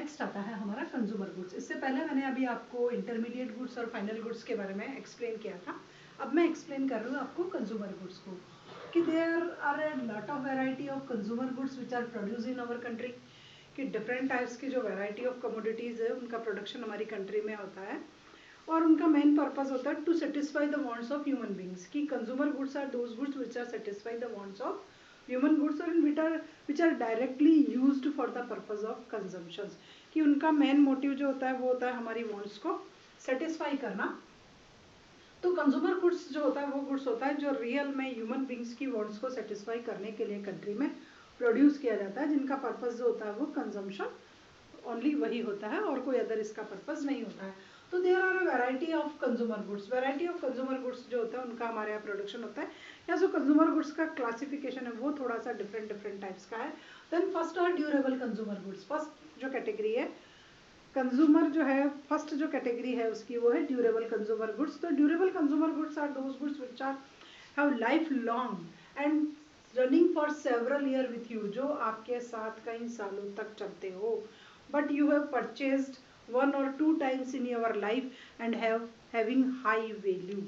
Next आता है हमारा कंज्यूमर गुड्स। इससे पहले मैंने अभी आपको इंटरमीडिएट गुड्स और फाइनल गुड्स के बारे में एक्सप्लेन किया था। अब मैं एक्सप्लेन कर रही हूँ आपको कंज्यूमर गुड्स को, कि there are a lot of variety of consumer goods which are produce in our country. कि डिफरेंट टाइप्स की जो वैरायटी ऑफ कमोडिटीज़ है उनका प्रोडक्शन हमारी कंट्री में होता है, और उनका मेन पर्पस होता है to satisfy the wants of human beings. कि consumer goods are those goods which are satisfy the wants of human goods और which are directly used for the purpose of consumption. कि उनका main motive जो होता है वो होता है हमारी वांट्स को सेटिस्फाई करना। तो कंज्यूमर गुड्स जो होता है वो गुड्स होता है जो रियल में ह्यूमन बींग्स की वांट्स को सेटिस्फाई करने के लिए कंट्री में प्रोड्यूस किया जाता है, जिनका पर्पस जो होता है वो कंजम्पशन ओनली वही होता है और कोई अदर इसका पर्पस नहीं होता है। तो there are a variety of consumer goods. Variety of consumer goods जो होता है उनका हमारे यहाँ प्रोडक्शन होता है। या जो कंज्यूमर गुड्स का क्लासिफिकेशन है वो थोड़ा सा डिफरेंट टाइप्स का है। Then first are durable consumer goods. First जो कैटेगरी है कंज्यूमर जो है, फर्स्ट जो कैटेगरी है उसकी वो है ड्यूरेबल कंज्यूमर गुड्स। तो durable consumer goods are those goods which are have life long and running for several year with you, जो आपके साथ कई सालों तक चलते हो, but you have purchased 1 or 2 times in your life and having high value।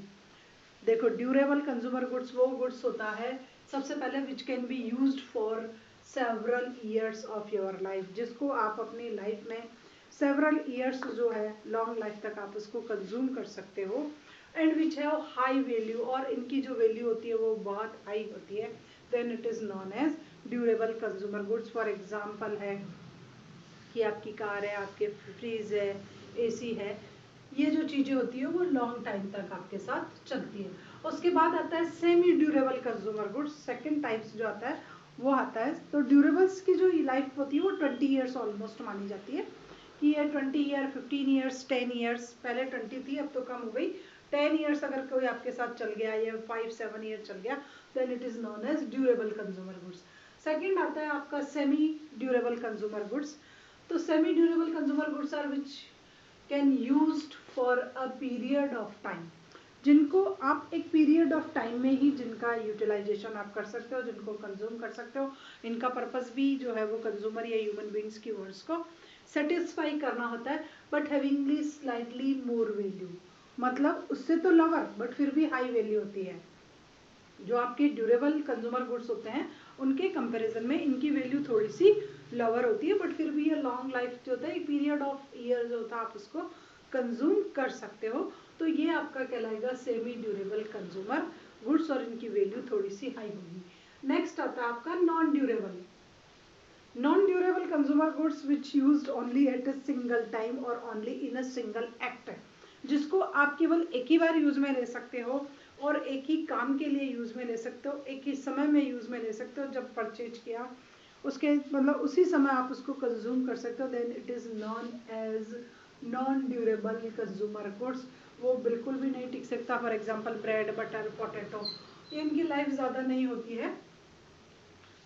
देखो durable consumer goods वो गुड्स होता है सबसे पहले which can be used for several years of your life, जिसको आप अपनी लाइफ में सेवरल ईयर्स जो है लॉन्ग लाइफ तक आप उसको कंज्यूम कर सकते हो, and which have high value, और इनकी जो वैल्यू होती है वो बहुत हाई होती है, then it is known as durable consumer goods. For example है कि आपकी कार है, आपके फ्रिज है, एसी है, ये जो चीज़ें होती है वो लॉन्ग टाइम तक आपके साथ चलती है। उसके बाद आता है semi durable consumer goods. Second types जो आता है वो आता है, तो ड्यूरेबल्स की जो लाइफ होती है वो 20 ईयर्स ऑलमोस्ट मानी जाती है, कि ये 20 ईयर, 15 ईयर्स, 10 ईयर्स, पहले 20 थी अब तो कम हो गई, 10 ईयर्स अगर कोई आपके साथ चल गया या 5-7 ईयर चल गया, then it is known as durable consumer goods. Second आता है आपका सेमी ड्यूरेबल कंज्यूमर गुड्स। तो semi durable consumer goods are which can used for a period of time, जिनको आप एक पीरियड ऑफ टाइम में ही जिनका यूटिलाइजेशन आप कर सकते हो, जिनको कंज्यूम कर सकते हो। इनका पर्पस भी जो है वो कंज्यूमर या ह्यूमन बींग्स की वांट्स को सेटिस्फाई करना होता है, बट हैविंगली स्लाइटली मोर वैल्यू, मतलब उससे तो लवर बट फिर भी हाई वैल्यू होती है। जो आपके ड्यूरेबल कंज्यूमर गुड्स होते हैं उनके कंपैरिजन में इनकी वैल्यू थोड़ी सी लोअर होती है, बट फिर भी ये लॉन्ग लाइफ जो होता है, पीरियड ऑफ ईयर जो होता है आप उसको कंज्यूम कर सकते हो। तो ये आपका कहलाएगा सेमी ड्यूरेबल कंज्यूमर गुड्स, और इनकी वैल्यू थोड़ी सी हाई होगी। नेक्स्ट आता है आपका non durable. Non durable consumer goods which used only at a single time और only in a single act, जिसको आप केवल एक ही बार यूज में ले सकते हो और एक ही काम के लिए यूज में ले सकते हो, एक ही समय में यूज में ले सकते हो। जब परचेज किया उसके मतलब उसी समय आप उसको कंज्यूम कर सकते हो, then it is known as non durable consumer goods. वो बिल्कुल भी नहीं टिक सकता। For example bread, butter, potato, इनकी लाइफ ज़्यादा नहीं होती है,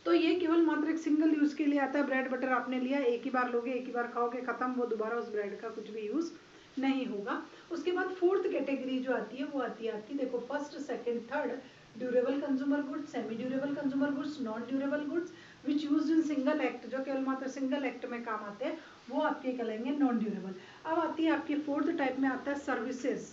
तो ये केवल मात्र एक सिंगल यूज़ के लिए आता है। ब्रेड बटर आपने लिया, एक ही बार लोगे, एक ही बार खाओगे, खत्म, वो दोबारा उस ब्रेड का कुछ भी यूज़ नहीं होगा। उसके बाद फोर्थ कैटेगरी जो आती है वो आती है आपकी, देखो first, second, third, durable consumer goods, semi durable consumer goods, non durable goods which used in single act, जो केवल मात्र सिंगल एक्ट में काम आते हैं, वो आपके कहलाएंगे नॉन ड्यूरेबल। अब आती है आपकी फोर्थ टाइप में आता है सर्विसेज।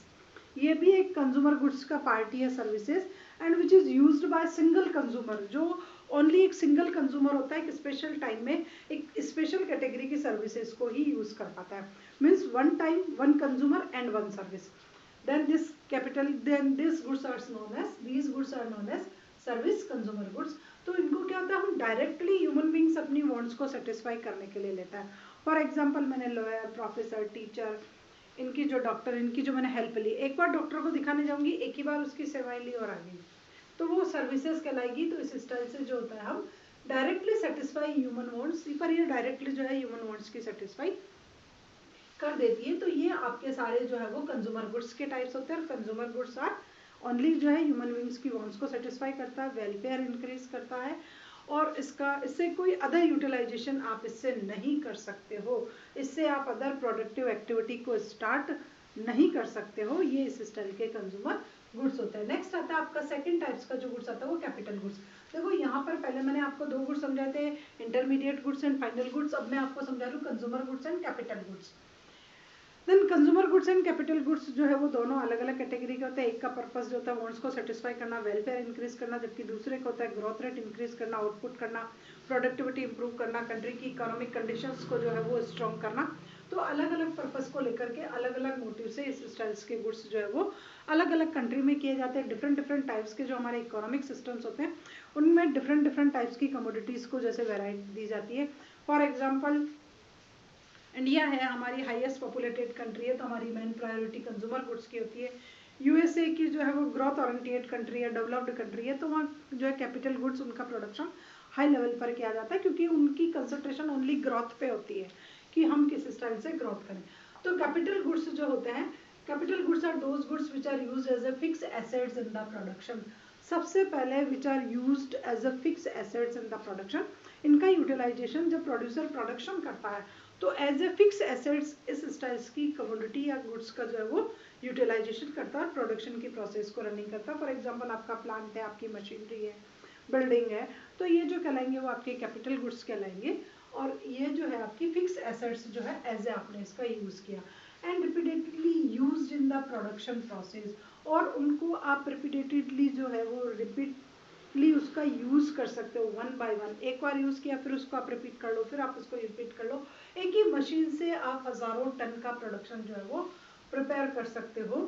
ये भी एक कंज्यूमर गुड्स का पार्ट ही है services, and which is used by single consumer, जो ओनली एक सिंगल कंज्यूमर होता है, एक स्पेशल टाइम में एक स्पेशल कैटेगरी की सर्विसेज को ही यूज कर पाता है। Means one time, one consumer and one service, then these goods are known as service consumer goods. तो इनको क्या होता है, हम डायरेक्टली ह्यूमन बींग्स अपनी वांट्स को सेटिस्फाई करने के लिए लेता है। फॉर एग्जांपल मैंने लॉयर, प्रोफेसर, टीचर, इनकी जो डॉक्टर, इनकी जो मैंने हेल्प ली, एक बार डॉक्टर को दिखाने जाऊंगी, एक ही बार उसकी सेवाएं ली और आ गई, तो वो सर्विसेज कहलाएगी। तो इस स्टाइल से जो होता है हम डायरेक्टली सेटिस्फाई ह्यूमन वांट्स, पर ये डायरेक्टली जो है ह्यूमन वांट्स की सेटिस्फाई कर देती है। तो ये आपके सारे जो है वो कंज्यूमर गुड्स के टाइप्स होते हैं। और कंज्यूमर गुड्स आर ओनली जो है ह्यूमन बींग्स की वांट्स को सेटिस्फाई करता है, वेलफेयर इंक्रीज करता है, और इससे कोई अदर यूटिलाइजेशन आप इससे नहीं कर सकते हो, इससे आप अदर प्रोडक्टिव एक्टिविटी को स्टार्ट नहीं कर सकते हो। ये इस स्टाइल के कंज्यूमर गुड्स होते हैं। नेक्स्ट आता है आपका सेकंड टाइप्स का जो गुड्स आता है वो कैपिटल गुड्स। देखो यहाँ पर पहले पहले मैंने आपको 2 गुड्स समझाए थे, intermediate goods and final goods. अब मैं आपको समझा रही हूँ consumer goods and capital goods. Then consumer goods and capital goods जो है वो दोनों अलग अलग कैटेगरी के होते हैं। एक का पर्पस जो होता है वांट्स को सेटिस्फाई करना, वेलफेयर इंक्रीज करना, जबकि दूसरे का होता है ग्रोथ रेट इंक्रीज करना, आउटपुट करना, प्रोडक्टिविटी इंप्रूव करना, कंट्री की इकोनॉमिक कंडीशंस को जो है वो स्ट्रॉन्ग करना। तो अलग अलग पर्पस को लेकर के अलग अलग मोटिव से इस स्टाइल्स के गुड्स जो है वो अलग अलग कंट्री में किए जाते हैं। डिफरेंट डिफरेंट टाइप्स के जो हमारे इकोनॉमिक सिस्टम्स होते हैं उनमें डिफरेंट डिफरेंट टाइप्स की कमोडिटीज़ को जैसे वेराइटी दी जाती है। फॉर एग्जाम्पल इंडिया है, हमारी हाईएस्ट पॉपुलेटेड कंट्री है, तो हमारी मेन प्रायोरिटी कंज्यूमर गुड्स की होती है। यूएसए की जो है वो ग्रोथ ओरिएंटेड कंट्री है, डेवलप्ड कंट्री है, तो वहाँ जो है कैपिटल गुड्स उनका प्रोडक्शन हाई लेवल पर किया जाता है क्योंकि उनकी कंसंट्रेशन ओनली ग्रोथ पे होती है कि हम किस स्टाइल से ग्रोथ करें। तो कैपिटल गुड्स जो होते हैं, capital goods are those goods which are used as a fix assets in the production. सबसे पहले which are used as a fix assets in the production, इनका यूटिलाइजेशन जब प्रोड्यूसर प्रोडक्शन करता है तो एज ए फिक्स एसेट्स इस styles की commodity या गुड्स का जो है वो यूटिलाइजेशन करता है, प्रोडक्शन की प्रोसेस को रनिंग करता है। फॉर एग्जांपल आपका प्लांट है, आपकी मशीनरी है, बिल्डिंग है, तो ये जो कहलाएंगे वो आपके कैपिटल गुड्स कहलाएंगे। और ये जो है आपकी फिक्स एसेट्स जो है एज ए आपने इसका यूज़ किया and repeatedly used in the production process, और उनको आप रिपीटेडली जो है वो रिपीटली उसका यूज़ कर सकते हो वन बाय वन। एक बार यूज़ किया फिर उसको आप रिपीट कर लो, फिर आप उसको रिपीट कर लो। एक ही मशीन से आप हज़ारों टन का प्रोडक्शन जो है वो प्रिपेयर कर सकते हो।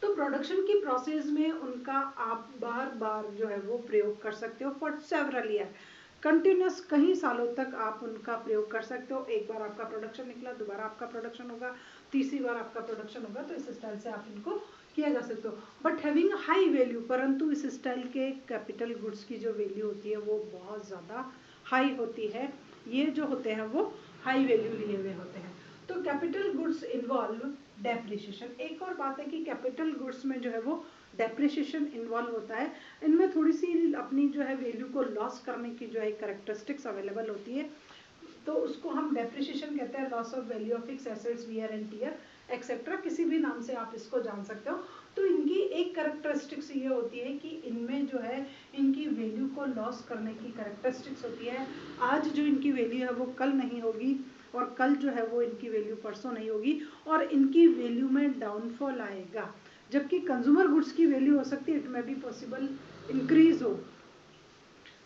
तो प्रोडक्शन की प्रोसेस में उनका आप बार बार जो है वो प्रयोग कर सकते हो फॉर सेवरल ईयर, कंटिन्यूस कई सालों तक आप उनका प्रयोग कर सकते हो। एक बार आपका प्रोडक्शन निकला, दोबारा आपका प्रोडक्शन होगा, तीसरी बार आपका प्रोडक्शन होगा, तो इस स्टाइल से आप इनको किया जा सकते हो। बट हैविंग हाई वैल्यू, परंतु इस स्टाइल के कैपिटल गुड्स की जो वैल्यू होती है वो बहुत ज़्यादा हाई होती है। ये जो होते हैं वो हाई वैल्यू लिए हुए होते हैं। तो कैपिटल गुड्स इन्वॉल्व डेप्रिसिएशन। एक और बात है कि कैपिटल गुड्स में जो है वो डेप्रिसिएशन इन्वॉल्व होता है। इनमें थोड़ी सी अपनी जो है वैल्यू को लॉस करने की जो है कैरेक्टरिस्टिक्स अवेलेबल होती है, तो उसको हम डेप्रिसिएशन कहते हैं। Loss of value of fix assets, wear and tear etcetera, किसी भी नाम से आप इसको जान सकते हो। तो इनकी एक कैरेक्टरिस्टिक्स ये होती है कि इनमें जो है इनकी वैल्यू को लॉस करने की कैरेक्टरिस्टिक्स होती है। आज जो इनकी वैल्यू है वो कल नहीं होगी, और कल जो है वो इनकी वैल्यू परसों नहीं होगी, और इनकी वैल्यू में डाउनफॉल आएगा। जबकि कंज्यूमर गुड्स की वैल्यू हो सकती है इट में बी पॉसिबल इंक्रीज हो,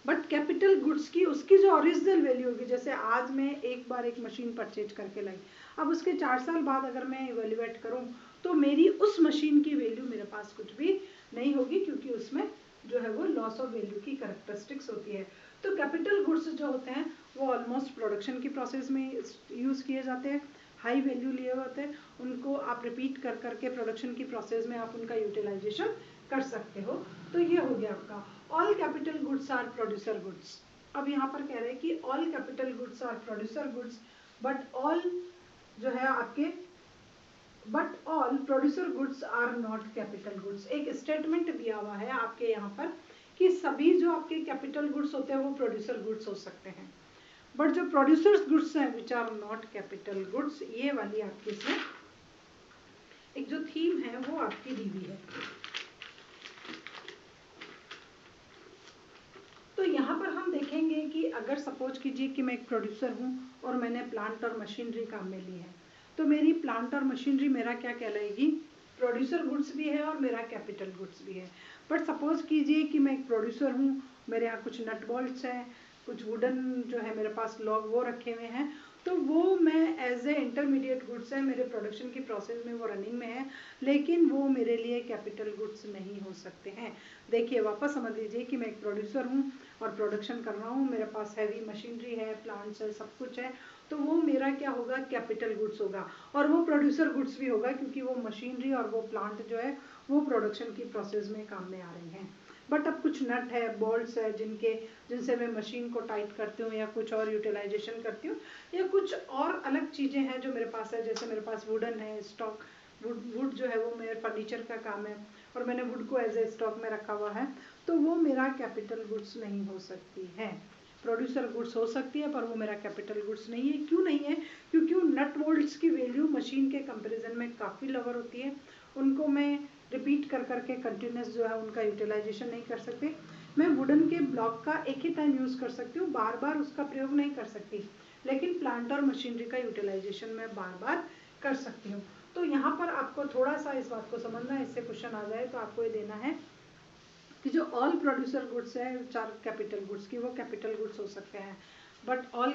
बट कैपिटल गुड्स की उसकी जो ओरिजिनल वैल्यू होगी, जैसे आज मैं एक बार एक मशीन परचेज करके लाई, अब उसके 4 साल बाद अगर मैं इवेल्युएट करूं तो मेरी उस मशीन की वैल्यू मेरे पास कुछ भी नहीं होगी, क्योंकि उसमें जो है वो लॉस ऑफ वैल्यू की कैरेक्टरिस्टिक्स होती है। तो कैपिटल गुड्स जो होते हैं वो ऑलमोस्ट प्रोडक्शन की प्रोसेस में यूज़ किए जाते हैं, हाई वैल्यू लिए होते हैं, उनको आप रिपीट कर करके प्रोडक्शन की प्रोसेस में आप उनका यूटिलाइजेशन कर सकते हो। तो ये हो गया आपका all capital goods are producer goods. अब यहाँ पर कह रहे हैं कि all capital goods are producer goods, but all जो है आपके but all producer goods are not capital goods. एक स्टेटमेंट दिया हुआ है आपके यहाँ पर कि सभी जो आपके कैपिटल गुड्स होते हैं वो प्रोड्यूसर गुड्स हो सकते हैं, बट जो प्रोड्यूसर्स गुड्स हैं which are not capital goods, ये वाली आपकी इसमें एक जो थीम है वो आपकी दी हुई है। तो यहाँ पर हम देखेंगे कि अगर सपोज कीजिए कि मैं एक प्रोड्यूसर हूँ और मैंने प्लांट और मशीनरी काम में ली है, तो मेरी प्लांट और मशीनरी मेरा क्या कहलाएगी, प्रोड्यूसर गुड्स भी है और मेरा कैपिटल गुड्स भी है। बट सपोज कीजिए कि मैं एक प्रोड्यूसर हूँ, मेरे यहाँ कुछ नट बोल्ट्स हैं, कुछ वुडन जो है मेरे पास लॉग वो रखे हुए हैं, तो वो मैं एज ए इंटरमीडिएट गुड्स है, मेरे प्रोडक्शन की प्रोसेस में वो रनिंग में है, लेकिन वो मेरे लिए कैपिटल गुड्स नहीं हो सकते हैं। देखिए वापस समझ लीजिए कि मैं एक प्रोड्यूसर हूँ और प्रोडक्शन कर रहा हूँ, मेरे पास हैवी मशीनरी है, प्लांट्स है, सब कुछ है, तो वो मेरा क्या होगा, कैपिटल गुड्स होगा, और वो प्रोड्यूसर गुड्स भी होगा क्योंकि वो मशीनरी और वो प्लांट जो है वो प्रोडक्शन की प्रोसेस में काम में आ रही हैं। बट अब कुछ नट है, बोल्ट्स है, जिनसे मैं मशीन को टाइट करती हूँ या कुछ और यूटिलाइजेशन करती हूँ, या कुछ और अलग चीज़ें हैं जो मेरे पास है, जैसे मेरे पास वुडन है स्टॉक, वुड जो है वो मेरे फर्नीचर का काम है और मैंने वुड को एज ए स्टॉक में रखा हुआ है, तो वो मेरा कैपिटल गुड्स नहीं हो सकती है। प्रोड्यूसर गुड्स हो सकती है पर वो मेरा कैपिटल गुड्स नहीं है। क्यों नहीं है, क्योंकि उन नट बोल्ट्स की वैल्यू मशीन के कंपैरिजन में काफ़ी लोअर होती है, उनको मैं रिपीट कर करके कंटिन्यूस जो है उनका यूटिलाइजेशन नहीं कर सकते। मैं वुडन के ब्लॉक का एक ही टाइम यूज़ कर सकती हूँ, बार बार उसका प्रयोग नहीं कर सकती, लेकिन प्लांट और मशीनरी का यूटिलाइजेशन मैं बार बार कर सकती हूँ। तो यहाँ पर आपको थोड़ा सा इस बात को समझना है, इससे क्वेश्चन आ जाए तो आपको ये देना है कि जो ऑल प्रोड्यूसर गुड्स है चार कैपिटल गुड्स की, वो कैपिटल गुड्स हो सकते हैं, but all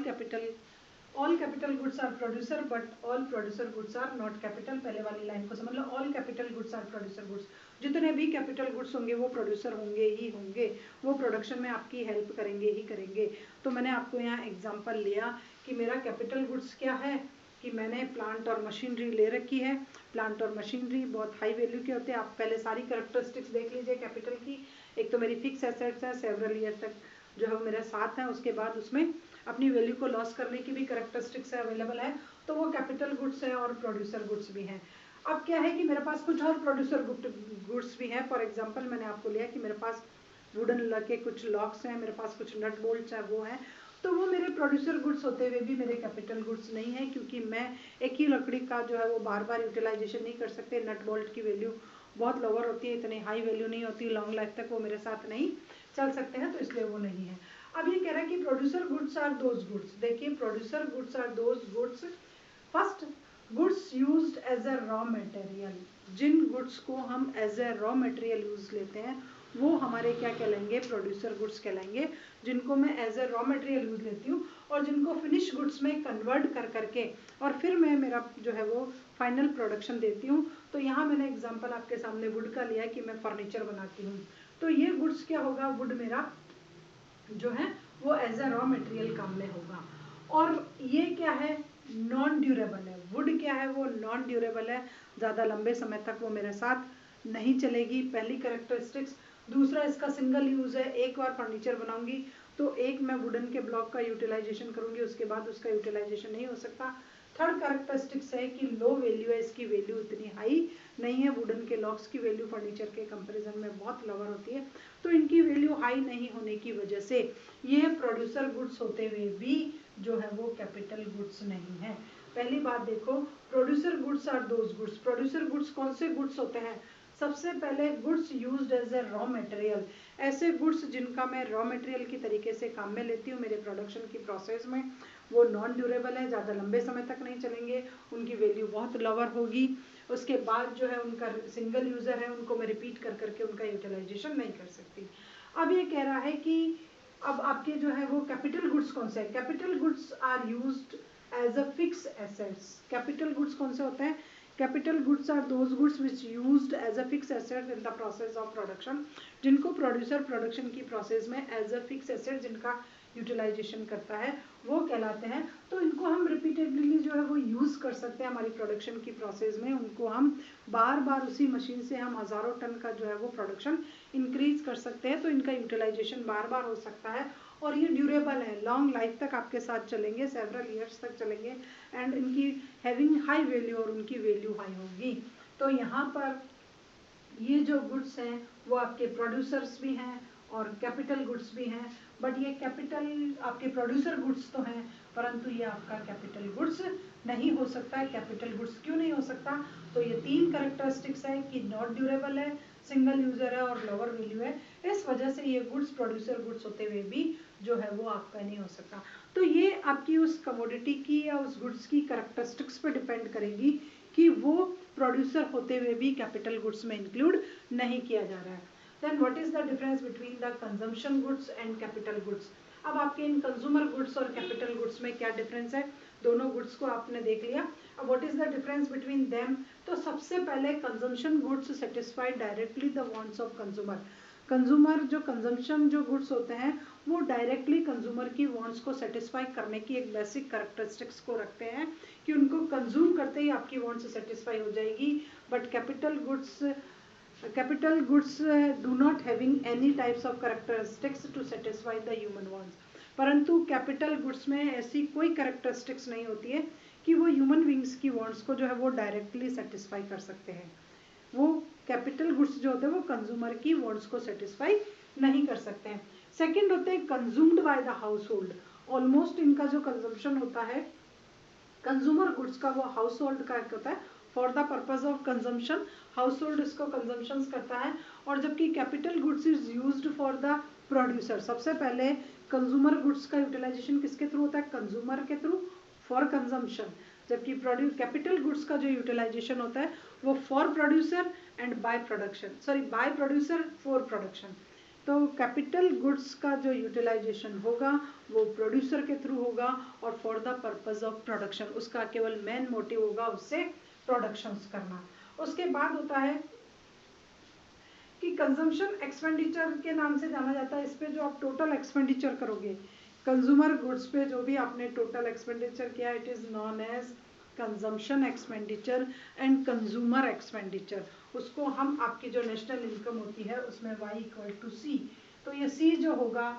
capital goods are producer but all producer goods are not capital. पहले वाली लाइन को समझ लो, all capital goods are producer goods, जितने भी कैपिटल गुड्स होंगे वो प्रोड्यूसर होंगे ही होंगे, वो प्रोडक्शन में आपकी हेल्प करेंगे ही करेंगे। तो मैंने आपको यहाँ एग्जांपल लिया कि मेरा कैपिटल गुड्स क्या है, कि मैंने प्लांट और मशीनरी ले रखी है। प्लांट और मशीनरी बहुत हाई वैल्यू के होते हैं। आप पहले सारी कैरेक्टरिस्टिक्स देख लीजिए कैपिटल की। एक तो मेरी फिक्स एसेट्स है, सेवरल ईयर तक जो है वो मेरे साथ है, उसके बाद उसमें अपनी वैल्यू को लॉस करने की भी कैरेक्टरिस्टिक्स अवेलेबल है, तो वो कैपिटल गुड्स है और प्रोड्यूसर गुड्स भी हैं। अब क्या है कि मेरे पास कुछ और प्रोड्यूसर गुड्स भी हैं। फॉर एग्जांपल मैंने आपको लिया कि मेरे पास वुडन के कुछ लॉक्स हैं, मेरे पास कुछ नट बोल्ट्स हैं, वो हैं, तो वो मेरे प्रोड्यूसर गुड्स होते हुए भी मेरे कैपिटल गुड्स नहीं है, क्योंकि मैं एक ही लकड़ी का जो है वो बार बार यूटिलाइजेशन नहीं कर सकते। नट बोल्ट की वैल्यू बहुत लोअर होती है, इतनी हाई वैल्यू नहीं होती, लॉन्ग लाइफ तक वो मेरे साथ नहीं चल सकते हैं, तो इसलिए वो नहीं है। अब ये कह रहा है कि producer goods are those goods. देखिए producer goods are those goods, first goods used as a raw material. जिन गुड्स को हम as a raw material use लेते हैं वो हमारे क्या कहलाएंगे, प्रोड्यूसर गुड्स कहलाएंगे। जिनको मैं as a raw material use लेती हूँ और जिनको फिनिश गुड्स में कन्वर्ट कर करके और फिर मैं मेरा जो है वो फाइनल प्रोडक्शन देती हूँ। तो यहाँ मैंने एग्जांपल आपके सामने वुड का लिया कि मैं फर्नीचर बनाती हूँ, तो ये गुड्स क्या होगा, वुड मेरा जो है वो एज ए रॉ मटेरियल काम में होगा। और ये क्या है, नॉन ड्यूरेबल है। वुड क्या है, वो नॉन ड्यूरेबल है, ज़्यादा लंबे समय तक वो मेरे साथ नहीं चलेगी, पहली कैरेक्टरिस्टिक्स। दूसरा इसका सिंगल यूज़ है, एक बार फर्नीचर बनाऊंगी तो एक मैं वुडन के ब्लॉक का यूटिलाइजेशन करूंगी, उसके बाद उसका यूटिलाइजेशन नहीं हो सकता। थर्ड कैरेक्टरिस्टिक्स है कि लो वैल्यू है, इसकी वैल्यू इतनी हाई नहीं है। वुडन के लॉक्स की वैल्यू फर्नीचर के कंपैरिजन में बहुत लोअर होती है, तो इनकी वैल्यू हाई नहीं होने की वजह से ये प्रोड्यूसर गुड्स होते हुए भी जो है वो कैपिटल गुड्स नहीं है। पहली बात देखो, producer goods are those goods. Producer goods कौन से गुड्स होते हैं, सबसे पहले goods used as a raw material. ऐसे गुड्स जिनका मैं रॉ मटेरियल की तरीके से काम में लेती हूँ मेरे प्रोडक्शन की प्रोसेस में, वो नॉन ड्यूरेबल है, ज़्यादा लंबे समय तक नहीं चलेंगे, उनकी वैल्यू बहुत लोअर होगी। उसके बाद जो है उनका सिंगल यूज़र है, उनको मैं रिपीट कर करके उनका यूटिलाइजेशन नहीं कर सकती। अब ये कह रहा है कि अब आपके जो है वो कैपिटल गुड्स कौन से हैं। Capital goods are used as a fix assets. Capital goods कौन से होते हैं, capital goods are those goods which used as a fix asset in the process of production. जिनको प्रोड्यूसर प्रोडक्शन की प्रोसेस में एज अ फिक्स एसेट जिनका utilization करता है वो कहलाते हैं। तो इनको हम रिपीटेडली जो है वो यूज़ कर सकते हैं हमारी प्रोडक्शन की प्रोसेस में। उनको हम बार बार उसी मशीन से हम हज़ारों टन का जो है वो प्रोडक्शन इंक्रीज कर सकते हैं, तो इनका यूटिलाइजेशन बार बार हो सकता है और ये ड्यूरेबल है, लॉन्ग लाइफ तक आपके साथ चलेंगे, सेवरल ईयर्स तक चलेंगे एंड इनकी हैविंग हाई वैल्यू और उनकी वैल्यू हाई होगी। तो यहाँ पर ये जो गुड्स हैं वो आपके प्रोड्यूसर्स भी हैं और कैपिटल गुड्स भी हैं, बट ये कैपिटल आपके प्रोड्यूसर गुड्स तो हैं परंतु ये आपका कैपिटल गुड्स नहीं हो सकता है। कैपिटल गुड्स क्यों नहीं हो सकता, तो ये तीन कैरेक्टरिस्टिक्स है कि नॉट ड्यूरेबल है, सिंगल यूजर है और लोअर वैल्यू है। इस वजह से ये गुड्स प्रोड्यूसर गुड्स होते हुए भी जो है वो आपका नहीं हो सकता। तो ये आपकी उस कमोडिटी की या उस गुड्स की कैरेक्टरिस्टिक्स पे डिपेंड करेगी कि वो प्रोड्यूसर होते हुए भी कैपिटल गुड्स में इंक्लूड नहीं किया जा रहा है। Then what is the difference between the consumption goods and capital goods. अब आपके इन कंज्यूमर गुड्स और कैपिटल गुड्स में क्या डिफरेंस है, दोनों गुड्स को आपने देख लिया। अब what is the difference between them, तो सबसे पहले consumption goods satisfy directly the wants of consumer. Consumer जो कंजम्पशन जो गुड्स होते हैं वो डायरेक्टली कंज्यूमर की वांट्स को सेटिस्फाई करने की एक बेसिक कैरेक्टरिस्टिक्स को रखते हैं कि उनको कंज्यूम करते ही आपकी वांट्स सेटिस्फाई हो जाएगी। But capital goods do not having any types of characteristics to satisfy the human wants. परंतु कैपिटल गुड्स में ऐसी कोई कैरेक्टरिस्टिक्स नहीं होती है कि वो ह्यूमन बींग्स की वांट्स को जो है वो डायरेक्टली सेटिस्फाई कर सकते हैं। वो कैपिटल गुड्स जो होते हैं वो कंज्यूमर की वांट्स को सेटिस्फाई नहीं कर सकते हैं। सेकंड होते हैं consumed by the house hold. Almost इनका जो कंजम्पशन होता है कंज्यूमर गुड्स का वो हाउस होल्ड का होता है, for the purpose of consumption, household इसको कंजम्पशन करता है। और जबकि capital goods is used for the producer. सबसे पहले कंज्यूमर गुड्स का यूटिलाइजेशन किसके थ्रू होता है? कंज्यूमर के थ्रू, फॉर कंजम्पशन। जबकि कैपिटल गुड्स का जो यूटिलाइजेशन होता है वो for producer and by production, sorry by producer for production. तो कैपिटल गुड्स का जो यूटिलाइजेशन होगा वो प्रोड्यूसर के थ्रू होगा और for the purpose of production, उसका केवल मेन मोटिव होगा उससे प्रोडक्शंस करना। उसके बाद होता है कि कंजम्पशन एक्सपेंडिचर के नाम से जाना जाता है। इस पे जो आप टोटल एक्सपेंडिचर करोगे कंज्यूमर गुड्स पे, जो भी आपने टोटल एक्सपेंडिचर किया, it is known as consumption expenditure and consumer expenditure. उसको हम आपकी जो नेशनल इनकम होती है उसमें Y=C, तो ये C जो होगा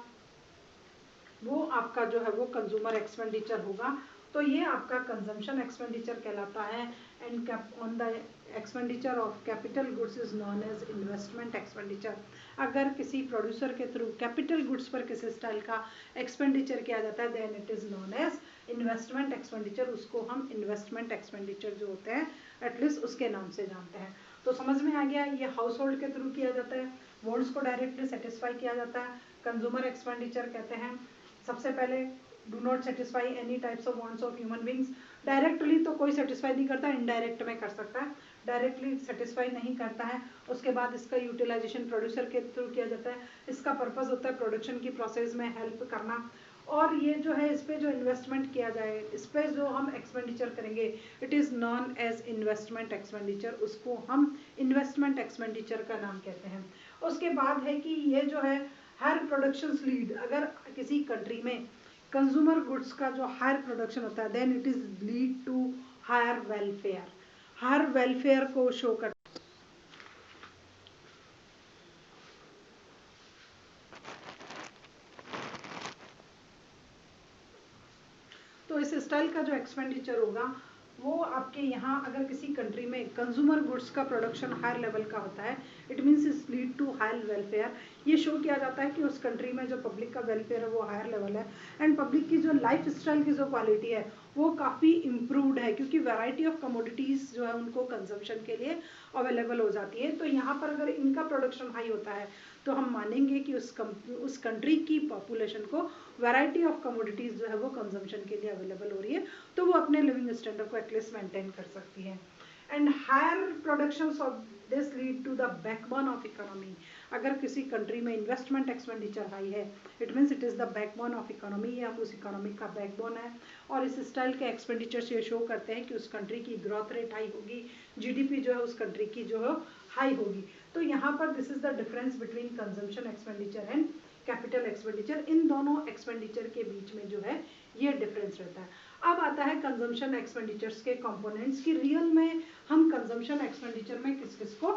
वो आपका जो है वो कंज्यूमर एक्सपेंडिचर होगा। तो ये आपका कंजम्पशन एक्सपेंडिचर कहलाता है। And on the expenditure of capital goods is known as investment expenditure. अगर किसी प्रोड्यूसर के थ्रू कैपिटल गुड्स पर किसी स्टाइल का एक्सपेंडिचर किया जाता है then it is known as investment expenditure. उसको हम इन्वेस्टमेंट एक्सपेंडिचर जो होते हैं एटलीस्ट उसके नाम से जानते हैं। तो समझ में आ गया, ये हाउस होल्ड के थ्रू किया जाता है, वॉन्ट्स को डायरेक्टली सेटिस्फाई किया जाता है, कंज्यूमर एक्सपेंडिचर कहते हैं। सबसे पहले do not satisfy any types of wants of human beings. Directly तो कोई सेटिस्फाई नहीं करता, इनडायरेक्ट में कर सकता है, डायरेक्टली सेटिस्फाई नहीं करता है। उसके बाद इसका यूटिलाइजेशन प्रोड्यूसर के थ्रू किया जाता है। इसका पर्पस होता है प्रोडक्शन की प्रोसेस में हेल्प करना। और ये जो है इस पे जो इन्वेस्टमेंट किया जाए, इस पे जो हम एक्सपेंडिचर करेंगे it is known as investment expenditure, उसको हम इन्वेस्टमेंट एक्सपेंडिचर का नाम कहते हैं। उसके बाद है कि ये जो है हायर प्रोडक्शन लीड, अगर किसी कंट्री में कंज्यूमर गुड्स का जो हायर प्रोडक्शन होता है then it is lead to higher welfare. Higher welfare को शो कर, तो इस स्टाइल का जो एक्सपेंडिचर होगा वो आपके यहाँ अगर किसी कंट्री में कंज्यूमर गुड्स का प्रोडक्शन हायर लेवल का होता है it means is lead to higher welfare. ये शो किया जाता है कि उस कंट्री में जो पब्लिक का वेलफेयर है वो हायर लेवल है एंड पब्लिक की जो लाइफ स्टाइल की जो क्वालिटी है वो काफ़ी इम्प्रूवड है, क्योंकि वैरायटी ऑफ कमोडिटीज़ जो है उनको कंजम्पशन के लिए अवेलेबल हो जाती है। तो यहाँ पर अगर इनका प्रोडक्शन हाई होता है तो हम मानेंगे कि उस कंट्री की पॉपुलेशन को वैरायटी ऑफ कमोडिटीज़ जो है वो कंजम्पशन के लिए अवेलेबल हो रही है, तो वो अपने लिविंग स्टैंडर्ड को एटलीस्ट मेंटेन कर सकती है। And higher productions of this lead to the backbone of economy. अगर किसी कंट्री में इन्वेस्टमेंट एक्सपेंडिचर हाई है it means it is the backbone of economy, ये हम उस इकोनॉमी का बैकबोन है। और इस स्टाइल के एक्सपेंडिचर से शो करते हैं कि उस कंट्री की ग्रोथ रेट हाई होगी, जीडीपी जो है उस कंट्री की जो है हाई होगी। तो यहाँ पर this is the difference between consumption expenditure and capital expenditure. इन दोनों एक्सपेंडिचर के बीच में जो है ये डिफरेंस रहता है। अब आता है कंजम्पशन एक्सपेंडिचर्स के कंपोनेंट्स की रियल में हम कंजम्पशन एक्सपेंडिचर में किस किस को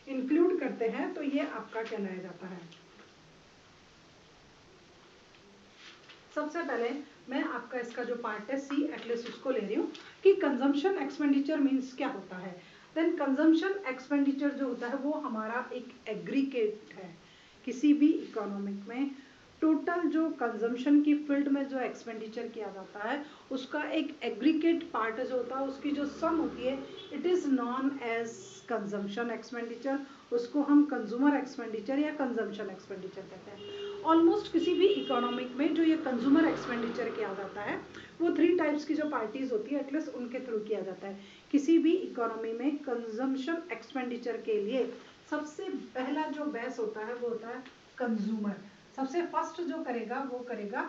इंक्लूड करते हैं, तो ये आपका कहलाया जाता है। सबसे पहले मैं आपका इसका जो पार्ट है सी एटलीस्ट उसको ले रही हूँ कि कंजम्पशन एक्सपेंडिचर मीन्स क्या होता है। देन कंजम्पशन एक्सपेंडिचर जो होता है वो हमारा एक एग्रीगेट है। किसी भी इकोनॉमिक में टोटल जो कंजम्पशन की फील्ड में जो एक्सपेंडिचर किया जाता है उसका एक एग्रीगेट पार्ट जो होता है उसकी जो सम होती है it is known as consumption expenditure. उसको हम कंज्यूमर एक्सपेंडिचर या कंजम्पशन एक्सपेंडिचर कहते हैं। ऑलमोस्ट किसी भी इकोनॉमिक में जो ये कंज्यूमर एक्सपेंडिचर किया जाता है वो 3 टाइप्स की जो पार्टीज होती है एटलीस्ट उनके थ्रू किया जाता है। किसी भी इकोनॉमी में कंजम्पशन एक्सपेंडिचर के लिए सबसे पहला जो बेस होता है वो होता है कंज्यूमर। सबसे फर्स्ट जो करेगा वो करेगा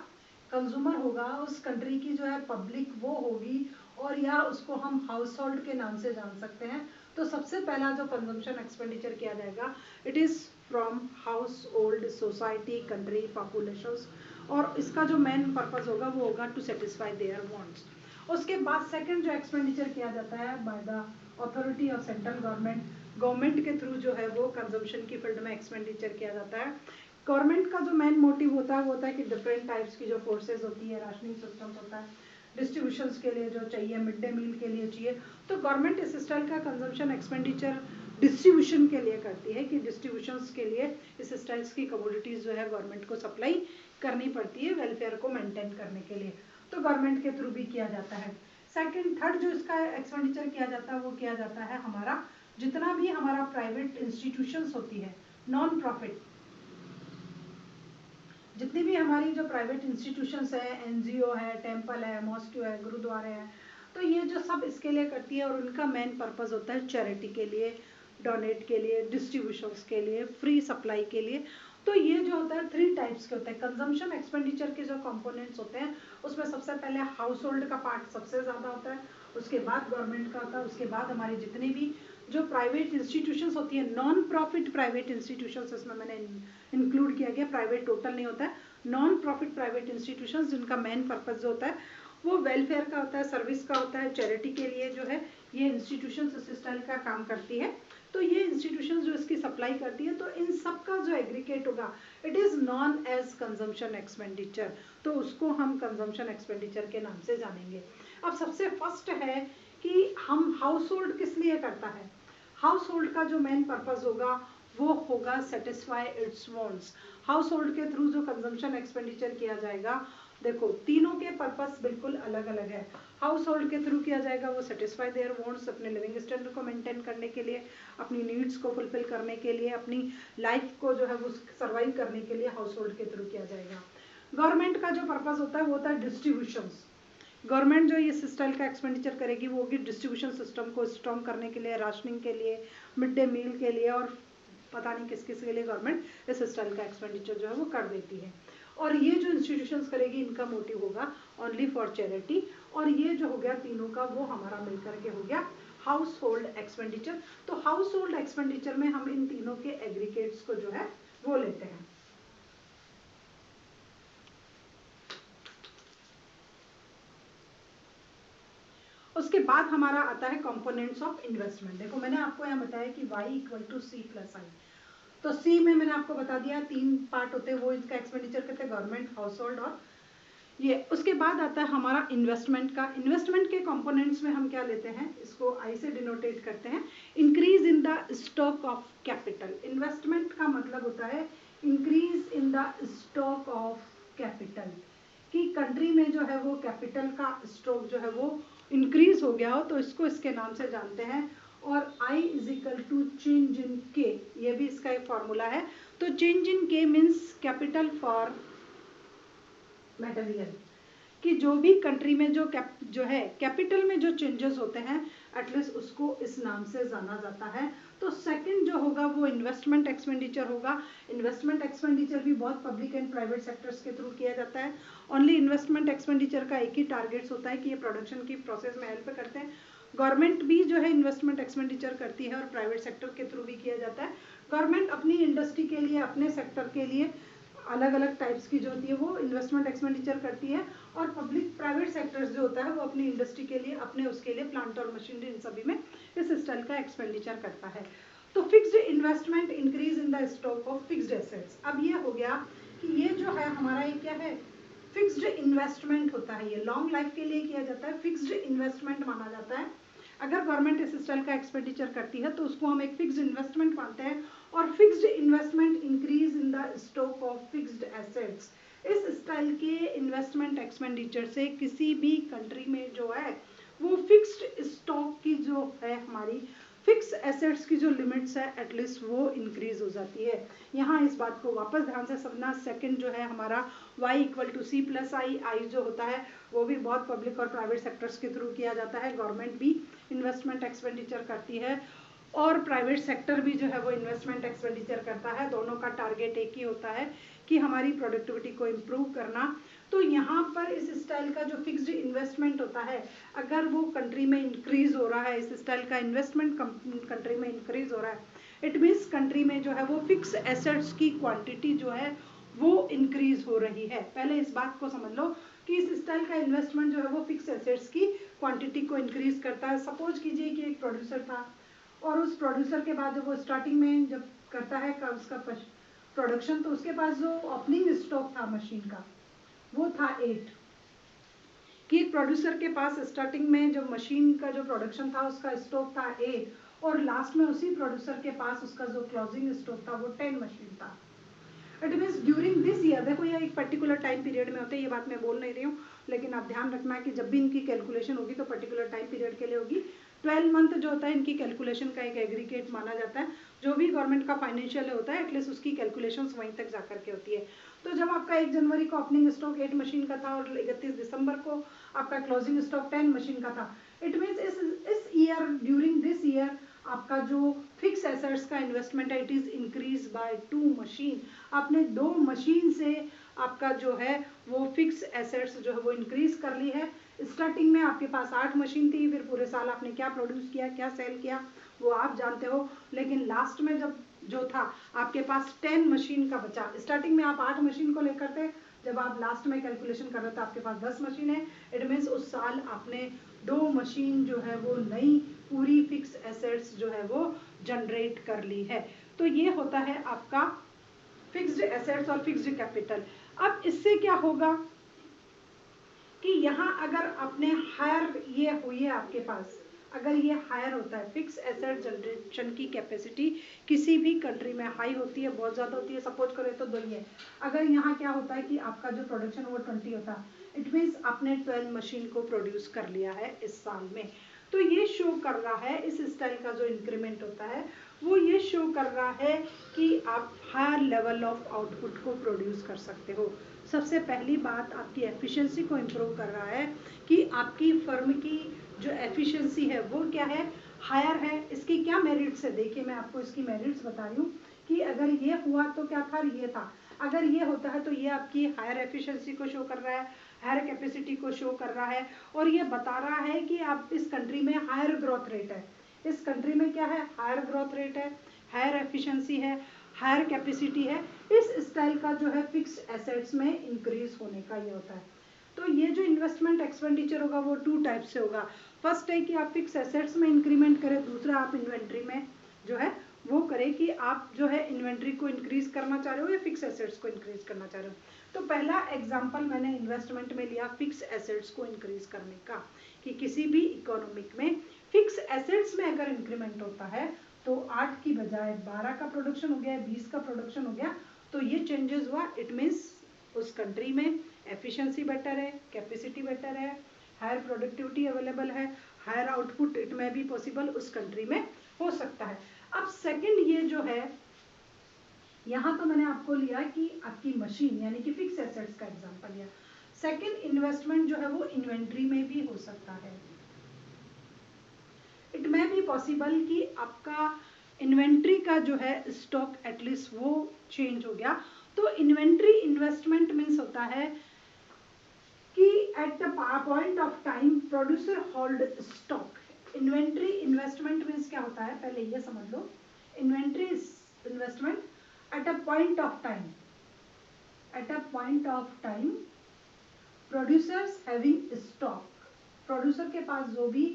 कंज्यूमर होगा, उस कंट्री की जो है पब्लिक वो होगी और या उसको हम हाउस होल्ड के नाम से जान सकते हैं। तो सबसे पहला जो कंजम्पशन एक्सपेंडिचर किया जाएगा it is from house hold, society, country, populations, और इसका जो मेन पर्पस होगा वो होगा टू सेटिस्फाई देयर वांट्स। उसके बाद सेकंड जो एक्सपेंडिचर किया जाता है by the authority of central government के थ्रू जो है वो कंजम्पशन की फील्ड में एक्सपेंडिचर किया जाता है। गवर्नमेंट का जो मेन मोटिव होता है वो होता है कि डिफरेंट टाइप्स की जो फोर्सेज होती है, राशनिंग सिस्टम्स होता है, डिस्ट्रीब्यूशंस के लिए जो चाहिए, मिड डे मील के लिए चाहिए, तो गवर्नमेंट इस स्टाइल का कंजम्पशन एक्सपेंडिचर डिस्ट्रीब्यूशन के लिए करती है कि डिस्ट्रीब्यूशंस के लिए इस स्टाइल्स की कमोडिटीज़ जो है गवर्नमेंट को सप्लाई करनी पड़ती है वेलफेयर को मेंटेन करने के लिए, तो गवर्नमेंट के थ्रू भी किया जाता है। सेकंड थर्ड जो इसका एक्सपेंडिचर किया जाता है वो किया जाता है हमारा जितना भी हमारा प्राइवेट इंस्टीट्यूशंस होती है, नॉन प्रॉफिट, जितनी भी हमारी जो प्राइवेट इंस्टीट्यूशंस है, एनजीओ है, टेम्पल है, मॉस्क्यू है, गुरुद्वारे हैं, तो ये जो सब इसके लिए करती है और उनका मेन पर्पस होता है चैरिटी के लिए, डोनेट के लिए, डिस्ट्रीब्यूशंस के लिए, फ्री सप्लाई के लिए। तो ये जो होता है 3 टाइप्स के होते हैं। कंजम्पशन एक्सपेंडिचर के जो कंपोनेंट्स होते हैं उसमें सबसे पहले हाउस होल्ड का पार्ट सबसे ज़्यादा होता है, उसके बाद गवर्नमेंट का होता है, उसके बाद हमारी जितनी भी जो प्राइवेट इंस्टीट्यूशंस होती है, नॉन प्रॉफिट प्राइवेट इंस्टीट्यूशंस इसमें मैंने इंक्लूड किया गया, प्राइवेट टोटल नहीं होता है, नॉन प्रॉफिट प्राइवेट इंस्टीट्यूशंस जिनका मेन पर्पस जो होता है वो वेलफेयर का होता है, सर्विस का होता है, चैरिटी के लिए जो है ये इंस्टीट्यूशंस इस स्टाइल का काम करती है। तो ये इंस्टीट्यूशंस जो इसकी सप्लाई करती है, तो इन सब का जो एग्रीगेट होगा it is known as consumption expenditure, तो उसको हम कंजम्पशन एक्सपेंडिचर के नाम से जानेंगे। अब सबसे फर्स्ट है कि हम हाउस होल्ड किस लिए करता है। हाउस होल्ड का जो मेन पर्पस होगा वो होगा satisfy it's wants. House hold के थ्रू जो कंजम्पशन एक्सपेंडिचर किया जाएगा, देखो तीनों के पर्पस बिल्कुल अलग अलग है। हाउस होल्ड के थ्रू किया जाएगा वो सेटिस्फाई देयर वांट्स, अपने लिविंग स्टैंडर्ड को मेंटेन करने के लिए, अपनी नीड्स को फुलफिल करने के लिए, अपनी लाइफ को जो है वो सर्वाइव करने के लिए हाउस होल्ड के थ्रू किया जाएगा। गवर्नमेंट का जो पर्पस होता है वो होता है डिस्ट्रीब्यूशंस। गवर्नमेंट जो ये स्टाइल का एक्सपेंडिचर करेगी वो होगी डिस्ट्रीब्यूशन सिस्टम को स्ट्रॉन्ग करने के लिए, राशनिंग के लिए, मिड डे मील के लिए, और पता नहीं किस किस के लिए गवर्नमेंट इस स्टाइल का एक्सपेंडिचर जो है वो कर देती है। और ये जो इंस्टीट्यूशंस करेगी इनका मोटिव होगा ओनली फॉर चैरिटी, और ये जो हो गया तीनों का वो हमारा मिलकर के हो गया हाउस होल्ड एक्सपेंडिचर। तो हाउस होल्ड एक्सपेंडिचर में हम इन तीनों के एग्रीगेट्स को जो है वो लेते हैं। उसके बाद हमारा आता है कंपोनेंट्स ऑफ इन्वेस्टमेंट। देखो मैंने आपको यहाँ बताया कि y = C+I, तो सी में मैंने आपको बता दिया 3 पार्ट होते हैं वो इसका एक्सपेंडिचर करते हैं, गवर्नमेंट, हाउस होल्ड और ये। उसके बाद आता है हमारा इन्वेस्टमेंट का। इन्वेस्टमेंट के कंपोनेंट्स में हम क्या लेते हैं, इसको आई से डिनोटेट करते हैं, increase in the stock of capital. Investment का मतलब होता है increase in the stock of capital, कि कंट्री में जो है वो कैपिटल का स्टॉक जो है वो इंक्रीज हो गया हो तो इसको इसके नाम से जानते हैं। और I = चेंज इन के, ये भी इसका एक फॉर्मूला है। तो चेंज इन के मीन्स कैपिटल फॉर मटेरियल, कि जो भी कंट्री में जो है कैपिटल में जो चेंजेस होते हैं एटलीस्ट उसको इस नाम से जाना जाता है। तो सेकंड जो होगा वो इन्वेस्टमेंट एक्सपेंडिचर होगा। इन्वेस्टमेंट एक्सपेंडिचर भी बहुत पब्लिक एंड प्राइवेट सेक्टर्स के थ्रू किया जाता है। ओनली इन्वेस्टमेंट एक्सपेंडिचर का एक ही टारगेट्स होता है कि ये प्रोडक्शन की प्रोसेस में हेल्प करते हैं। गवर्नमेंट भी जो है इन्वेस्टमेंट एक्सपेंडिचर करती है और प्राइवेट सेक्टर के थ्रू भी किया जाता है। गवर्नमेंट अपनी इंडस्ट्री के लिए, अपने सेक्टर के लिए अलग अलग टाइप्स की जो होती है वो इन्वेस्टमेंट एक्सपेंडिचर करती है, और पब्लिक प्राइवेट सेक्टर्स जो होता है वो अपनी इंडस्ट्री के लिए, अपने उसके लिए प्लांट और मशीनरी इन सभी में इस स्टाइल का एक्सपेंडिचर करता है। तो fixed investment increase in the stock of fixed assets. अब ये हो गया कि ये जो है हमारा ये क्या है, फिक्स्ड इन्वेस्टमेंट होता है, ये लॉन्ग लाइफ के लिए किया जाता है, फिक्स्ड इन्वेस्टमेंट माना जाता है। अगर गवर्नमेंट इस स्टाइल का एक्सपेंडिचर करती है तो उसको हम एक फिक्स्ड इन्वेस्टमेंट मानते हैं। और fixed investment increase in the stock of fixed assets. इस स्टाइल के इन्वेस्टमेंट एक्सपेंडिचर से किसी भी कंट्री में जो है वो फिक्स्ड स्टॉक की जो है हमारी फिक्स एसेट्स की जो लिमिट्स है एटलीस्ट वो इंक्रीज हो जाती है। यहाँ इस बात को वापस ध्यान से समझना। सेकंड जो है हमारा y = C+I, आई जो होता है वो भी बहुत पब्लिक और प्राइवेट सेक्टर्स के थ्रू किया जाता है। गवर्नमेंट भी इन्वेस्टमेंट एक्सपेंडिचर करती है और प्राइवेट सेक्टर भी जो है वो इन्वेस्टमेंट एक्सपेंडिचर करता है। दोनों का टारगेट एक ही होता है कि हमारी प्रोडक्टिविटी को इम्प्रूव करना। तो यहाँ पर इस स्टाइल का जो फिक्स्ड इन्वेस्टमेंट होता है अगर वो कंट्री में इंक्रीज हो रहा है, इस स्टाइल का इन्वेस्टमेंट कंट्री में इंक्रीज हो रहा है, इट मीन्स कंट्री में जो है वो फिक्स एसेट्स की क्वांटिटी जो है वो इंक्रीज हो रही है। पहले इस बात को समझ लो कि इस स्टाइल का इन्वेस्टमेंट जो है वो फिक्स एसेट्स की क्वांटिटी को इंक्रीज करता है। सपोज कीजिए कि एक प्रोड्यूसर था और उस प्रोड्यूसर के बाद जब वो स्टार्टिंग में जब करता है का उसका प्रोडक्शन, तो उसके पास जो ओपनिंग स्टॉक था मशीन का वो था 8, कि एक प्रोड्यूसर के पास स्टार्टिंग में जब मशीन का जो प्रोडक्शन था उसका स्टॉक था 8 और लास्ट में उसी प्रोड्यूसर के पास उसका जो क्लोजिंग स्टॉक था वो 10 मशीन था। It means during this year, देखो ये एक पर्टिकुलर टाइम पीरियड में होते हैं, ये बात मैं बोल नहीं रही हूँ, लेकिन आप ध्यान रखना कि जब भी इनकी कैलकुलेशन होगी तो पर्टिकुलर टाइम पीरियड के लिए होगी। 12 मंथ जो होता है इनकी कैलकुलेशन का एक एग्रीगेट माना जाता है, जो भी गवर्नमेंट का फाइनेंशियल होता है एटलीस्ट उसकी कैलकुलेशंस वहीं तक जाकर के होती है। तो जब आपका 1 जनवरी को ओपनिंग स्टॉक 8 मशीन का था और 31 दिसंबर को आपका क्लोजिंग स्टॉक 10 मशीन का था, इट मीन्स इस ईयर, ड्यूरिंग दिस ईयर आपका जो फिक्स एसेट्स का इन्वेस्टमेंट है it is increase by 2 machine. आपने 2 मशीन से आपका जो है वो फिक्स एसेट्स जो है वो इंक्रीज कर ली है। स्टार्टिंग में आपके पास 8 मशीन थी, फिर पूरे साल आपने क्या प्रोड्यूस किया, क्या सेल किया वो आप जानते हो, लेकिन लास्ट में जब जो था आपके पास 10 मशीन का बचा। स्टार्टिंग में आप 8 मशीन को लेकर थे, जब आप लास्ट में कैलकुलेशन कर रहे थे आपके पास 10 मशीन है। इट मीन्स उस साल आपने 2 मशीन जो है वो नई पूरी फिक्स एसेट्स जो है वो जनरेट कर ली है। तो ये होता है आपका फिक्स्ड एसेट्स और फिक्स्ड कैपिटल। अब इससे क्या होगा कि यहाँ अगर आपने हायर ये हुई है आपके पास, अगर ये हायर होता है फिक्स एसेट जनरेशन की कैपेसिटी किसी भी कंट्री में हाई होती है, बहुत ज़्यादा होती है, सपोज करें तो 2 ही है। अगर यहाँ क्या होता है कि आपका जो प्रोडक्शन वो 20 होता है, इट मीन्स आपने 12 मशीन को प्रोड्यूस कर लिया है इस साल में। तो ये शो कर रहा है, इस स्टाइल का जो इंक्रीमेंट होता है वो ये शो कर रहा है कि आप हायर लेवल ऑफ आउटपुट को प्रोड्यूस कर सकते हो। सबसे पहली बात आपकी एफिशिएंसी को इम्प्रूव कर रहा है कि आपकी फर्म की जो एफिशिएंसी है वो क्या है, हायर है। इसकी क्या मेरिट्स है, देखिए मैं आपको इसकी मेरिट्स बता रही हूँ कि अगर ये हुआ तो क्या था, ये था। अगर ये होता है तो ये आपकी हायर एफिशिएंसी को शो कर रहा है, हायर कैपेसिटी को शो कर रहा है, और ये बता रहा है कि आप इस कंट्री में हायर ग्रोथ रेट है, इस कंट्री में क्या है, हायर ग्रोथ रेट है, हायर एफिशिएंसी है, हायर कैपेसिटी है। इस स्टाइल का जो है फिक्स एसेट्स में इंक्रीज होने का ये होता है। तो ये जो इन्वेस्टमेंट एक्सपेंडिचर होगा वो 2 टाइप से होगा। फर्स्ट है कि आप फिक्स एसेट्स में इंक्रीमेंट करें, दूसरा आप इन्वेंट्री में जो है वो करें कि आप जो है इन्वेंट्री को इंक्रीज करना चाह रहे हो या फिक्स एसेट्स को इंक्रीज करना चाह रहे हो। तो पहला एग्जांपल मैंने इन्वेस्टमेंट में लिया फिक्स एसेट्स को इंक्रीज करने का, कि किसी भी इकोनॉमिक में फिक्स एसेट्स में अगर इंक्रीमेंट होता है तो 8 की बजाय 12 का प्रोडक्शन हो गया, 20 का प्रोडक्शन हो गया, तो ये चेंजेस हुआ। इट मीन्स उस कंट्री में एफिशिएंसी बेटर है, कैपेसिटी बेटर है, हायर प्रोडक्टिविटी अवेलेबल है, हायर आउटपुट इट में भी पॉसिबल उस कंट्री में हो सकता है। अब सेकंड ये जो है, यहाँ तो मैंने आपको लिया कि आपकी मशीन यानी कि फिक्स एसेट्स का एग्जांपल लिया। सेकंड इन्वेस्टमेंट जो है वो इन्वेंट्री में भी हो सकता है। इट में भी पॉसिबल कि आपका इन्वेंट्री का जो है स्टॉक एटलीस्ट वो चेंज हो गया। तो इन्वेंट्री इन्वेस्टमेंट मीन्स होता है कि at the point of time producer hold stock. Inventory investment means क्या होता है, पहले ये समझ लो। Inventory investment at a point of time, at a point of time producers having stock, producer के पास जो भी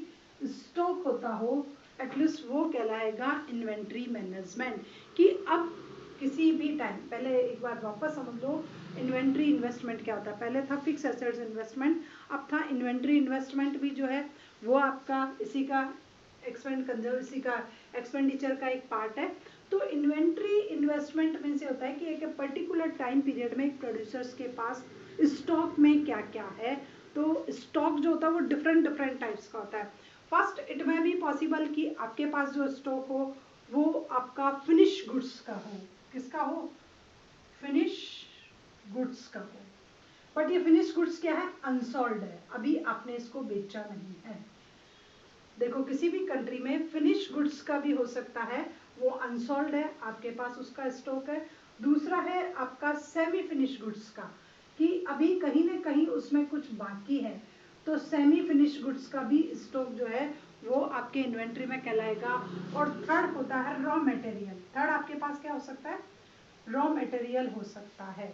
स्टॉक होता हो एटलीस्ट वो कहलाएगा इन्वेंट्री मैनेजमेंट। कि अब किसी भी टाइम, पहले एक बार वापस समझ लो इन्वेंट्री इन्वेस्टमेंट क्या होता है। पहले था फिक्स एसेट्स इन्वेस्टमेंट, अब था इन्वेंट्री इन्वेस्टमेंट भी जो है वो आपका इसी का इसी का एक्सपेंडिचर का एक पार्ट है। तो इन्वेंट्री इन्वेस्टमेंट मीन्स होता है कि एक पर्टिकुलर टाइम पीरियड में प्रोड्यूसर्स के पास स्टॉक में क्या क्या है। तो स्टॉक जो होता है वो डिफरेंट डिफरेंट टाइप्स का होता है। फर्स्ट इट में भी पॉसिबल कि आपके पास जो स्टॉक हो वो आपका फिनिश गुड्स का हो, किसका हो, फिनिश गुड्स का हो। बट ये फिनिश गुड्स क्या है, अनसोल्ड है, अभी आपने इसको बेचा नहीं है। देखो किसी भी कंट्री में फिनिश गुड्स का भी हो सकता है, वो अनसोल्ड है, आपके पास उसका स्टॉक है। दूसरा है आपका सेमी फिनिश गुड्स का, कि अभी कहीं ना कहीं उसमें कुछ बाकी है, तो सेमी फिनिश गुड्स का भी स्टॉक जो है वो आपके इन्वेंट्री में कहलाएगा। और थर्ड होता है रॉ मटेरियल। थर्ड आपके पास क्या हो सकता है, रॉ मटेरियल हो सकता है।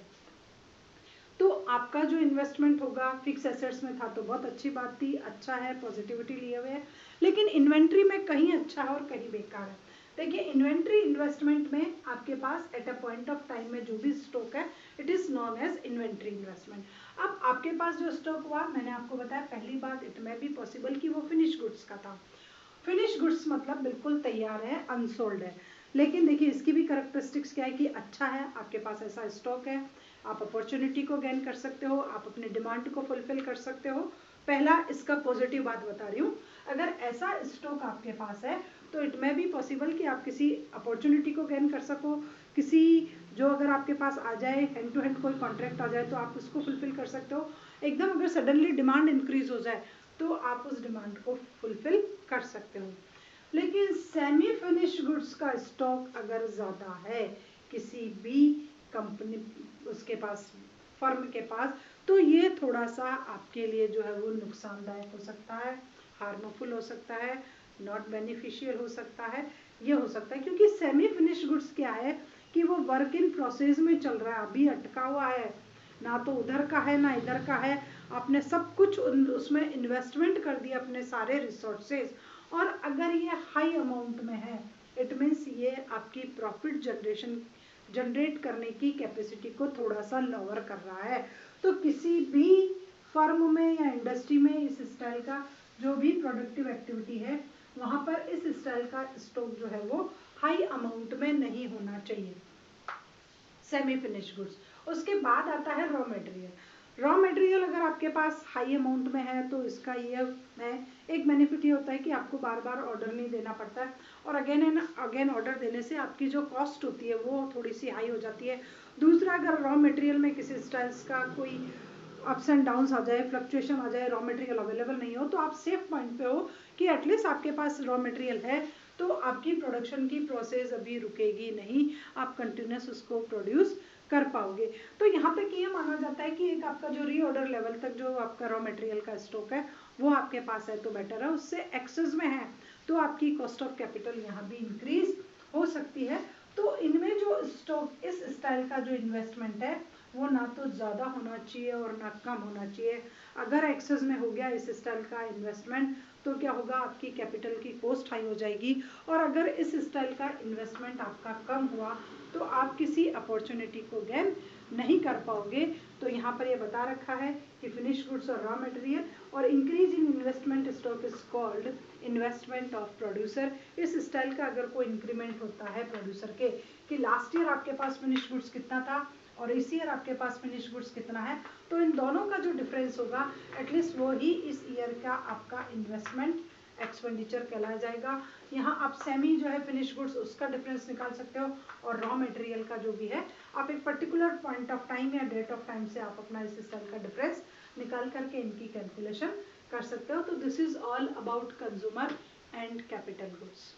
तो आपका जो इन्वेस्टमेंट होगा फिक्स एसेट्स में था तो बहुत अच्छी बात थी, अच्छा है, पॉजिटिविटी लिए हुए है। लेकिन इन्वेंट्री में कहीं अच्छा है और कहीं बेकार है। देखिए इन्वेंट्री इन्वेस्टमेंट में आपके पास at a point of time में जो भी स्टॉक है it is known as inventory investment. अब आपके पास जो स्टॉक हुआ, मैंने आपको बताया पहली बात, इट में भी पॉसिबल कि वो फिनिश गुड्स का था। फिनिश गुड्स मतलब बिल्कुल तैयार है, अनसोल्ड है। लेकिन देखिए इसकी भी कैरेक्टरिस्टिक्स क्या है कि अच्छा है, आपके पास ऐसा स्टॉक है, आप अपॉर्चुनिटी को गेन कर सकते हो, आप अपने डिमांड को फुलफिल कर सकते हो। पहला इसका पॉजिटिव बात बता रही हूँ, अगर ऐसा स्टॉक आपके पास है तो इट मे बी पॉसिबल कि आप किसी अपॉर्चुनिटी को गेन कर सको, किसी जो अगर आपके पास आ जाए हैंड टू हैंड कोई कॉन्ट्रैक्ट आ जाए तो आप उसको फुलफिल कर सकते हो। एकदम अगर सडनली डिमांड इंक्रीज हो जाए तो आप उस डिमांड को फुलफिल कर सकते हो। लेकिन सेमी फिनिश गुड्स का स्टॉक अगर ज़्यादा है किसी भी कंपनी उसके पास, फर्म के पास, तो ये थोड़ा सा आपके लिए जो है वो नुकसानदायक हो सकता है, हार्मफुल हो सकता है, नॉट बेनिफिशियल हो सकता है। ये हो सकता है क्योंकि सेमी फिनिश गुड्स क्या है कि वो वर्क इन प्रोसेस में चल रहा है, अभी अटका हुआ है, ना तो उधर का है ना इधर का है, आपने सब कुछ उसमें इन्वेस्टमेंट कर दिया अपने सारे रिसोर्सेज, और अगर ये हाई अमाउंट में है इट मीन्स ये आपकी प्रॉफिट जनरेट करने की कैपेसिटी को थोड़ा सा लोअर कर रहा है। तो किसी भी फर्म में या इंडस्ट्री में इस स्टाइल का जो भी प्रोडक्टिव एक्टिविटी है वहाँ पर इस स्टाइल का स्टॉक जो है वो हाई अमाउंट में नहीं होना चाहिए, सेमी फिनिश गुड्स। उसके बाद आता है रॉ मटेरियल। रॉ मटेरियल अगर आपके पास हाई अमाउंट में है तो इसका ये है, एक बेनिफिट ये होता है कि आपको बार बार ऑर्डर नहीं देना पड़ता है, और अगेन एंड अगेन ऑर्डर देने से आपकी जो कॉस्ट होती है वो थोड़ी सी हाई हो जाती है। दूसरा, अगर रॉ मटेरियल में किसी स्टाइल्स का कोई अप्स एंड डाउन्स आ जाए, फ्लक्चुएशन आ जाए, रॉ मटेरियल अवेलेबल नहीं हो, तो आप सेफ पॉइंट पे हो कि एटलीस्ट आपके पास रॉ मटेरियल है, तो आपकी प्रोडक्शन की प्रोसेस अभी रुकेगी नहीं, आप कंटिन्यूस उसको प्रोड्यूस कर पाओगे। तो यहाँ तक ये माना जाता है कि एक आपका जो रीऑर्डर लेवल तक जो आपका रॉ मटेरियल का स्टॉक है वो आपके पास है तो बेटर है, उससे एक्सेस में है तो आपकी कॉस्ट ऑफ कैपिटल यहाँ भी इंक्रीज हो सकती है। तो इनमें जो स्टॉक इस स्टाइल का जो इन्वेस्टमेंट है वो ना तो ज़्यादा होना चाहिए और ना कम होना चाहिए। अगर एक्सेस में हो गया इस स्टाइल का इन्वेस्टमेंट तो क्या होगा, आपकी कैपिटल की कॉस्ट हाई हो जाएगी, और अगर इस स्टाइल का इन्वेस्टमेंट आपका कम हुआ तो आप किसी अपॉर्चुनिटी को गेन नहीं कर पाओगे। तो यहाँ पर ये बता रखा है कि फिनिश गुड्स और रॉ मटेरियल और increase in investment stock is called investment of producer. इस स्टाइल का अगर कोई इंक्रीमेंट होता है प्रोड्यूसर के कि लास्ट ईयर आपके पास फिनिश गुड्स कितना था और इस ईयर आपके पास फिनिश गुड्स कितना है, तो इन दोनों का जो डिफरेंस होगा एटलीस्ट वो ही इस ईयर का आपका इन्वेस्टमेंट एक्सपेंडिचर कहलाया जाएगा। यहाँ आप सेमी जो है फिनिश गुड्स उसका डिफरेंस निकाल सकते हो, और रॉ मटेरियल का जो भी है आप एक पर्टिकुलर पॉइंट ऑफ टाइम या डेट ऑफ टाइम से आप अपना इस साल का डिफरेंस निकाल करके इनकी कैलकुलेशन कर सकते हो। तो this is all about consumer and capital goods.